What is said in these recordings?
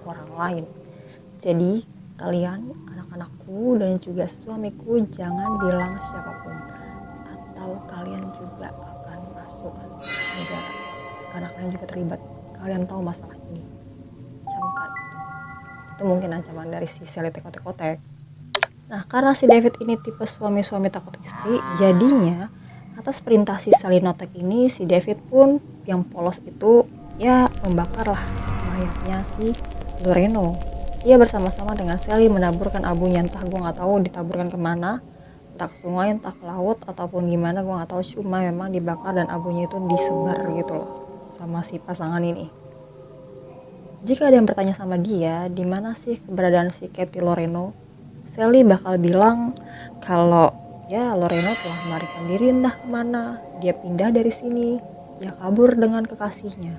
orang lain. Jadi kalian, anak-anakku dan juga suamiku, jangan bilang siapapun, atau kalian juga akan masuk penjara karena kalian juga terlibat. Kalian tahu masalah ini, camkan. Itu mungkin ancaman dari si Sally Tekotek-Kotek. Nah, karena si David ini tipe suami-suami takut istri, jadinya atas perintah si Sally Notek ini, si David pun yang polos itu ya membakar lah mayatnya si Loreno. Dia bersama-sama dengan Sally menaburkan abunya, entah gue nggak tahu ditaburkan kemana, entah ke sungai, entah ke laut ataupun gimana, gue nggak tahu. Cuma memang dibakar dan abunya itu disebar gitu loh sama si pasangan ini. Jika ada yang bertanya sama dia, di mana sih keberadaan si Katie Loreno, Sally bakal bilang kalau ya Loreno telah melarikan diri entah kemana, dia pindah dari sini, dia kabur dengan kekasihnya.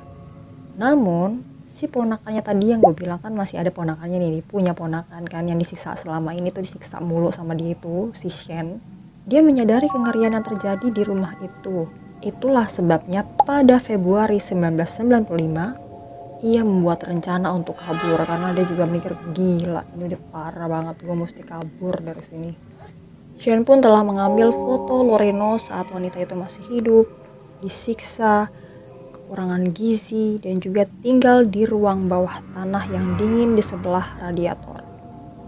Namun si ponakannya tadi yang gue bilang kan masih ada ponakannya nih, punya ponakan kan yang disiksa selama ini tuh, disiksa mulu sama dia itu, si Shane. Dia menyadari kengerian yang terjadi di rumah itu. Itulah sebabnya pada Februari 1995 ia membuat rencana untuk kabur karena dia juga mikir gila, ini udah parah banget, gue mesti kabur dari sini. Shane pun telah mengambil foto Loreno saat wanita itu masih hidup, disiksa, kekurangan gizi, dan juga tinggal di ruang bawah tanah yang dingin di sebelah radiator.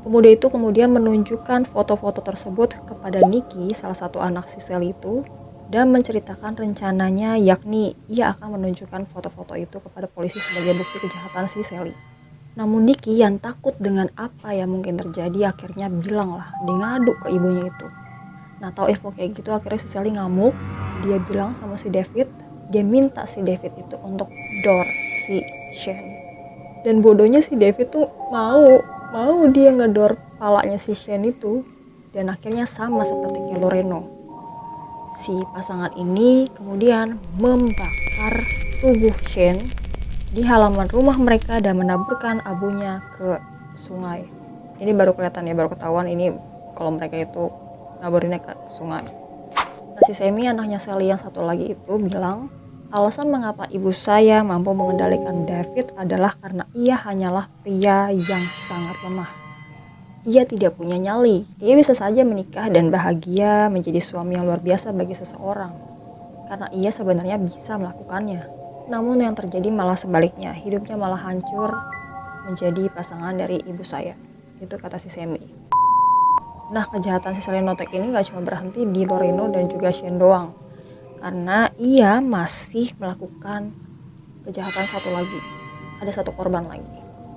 Pemuda itu kemudian menunjukkan foto-foto tersebut kepada Nikki, salah satu anak si Sally itu, dan menceritakan rencananya, yakni ia akan menunjukkan foto-foto itu kepada polisi sebagai bukti kejahatan si Sally. Namun Nikki yang takut dengan apa yang mungkin terjadi akhirnya bilang lah, dia ngadu ke ibunya itu. Nah, tahu info kayak gitu akhirnya si Sally ngamuk, dia bilang sama si David, dia minta si David itu untuk door si Shane. Dan bodohnya si David tuh mau dia ngedor palanya si Shane itu. Dan akhirnya sama seperti kayak Loreno, si pasangan ini kemudian membakar tubuh Shane di halaman rumah mereka dan menaburkan abunya ke sungai. Ini baru kelihatan ya, baru ketahuan ini kalau mereka itu naburinnya ke sungai. Nah, si Sammy anaknya Sally yang satu lagi itu bilang, alasan mengapa ibu saya mampu mengendalikan David adalah karena ia hanyalah pria yang sangat lemah. Ia tidak punya nyali, ia bisa saja menikah dan bahagia menjadi suami yang luar biasa bagi seseorang, karena ia sebenarnya bisa melakukannya. Namun yang terjadi malah sebaliknya, hidupnya malah hancur menjadi pasangan dari ibu saya. Itu kata si Sammy. Nah, kejahatan si Sally Notek ini gak cuma berhenti di Loreno dan juga Shane doang, karena ia masih melakukan kejahatan satu lagi. Ada satu korban lagi.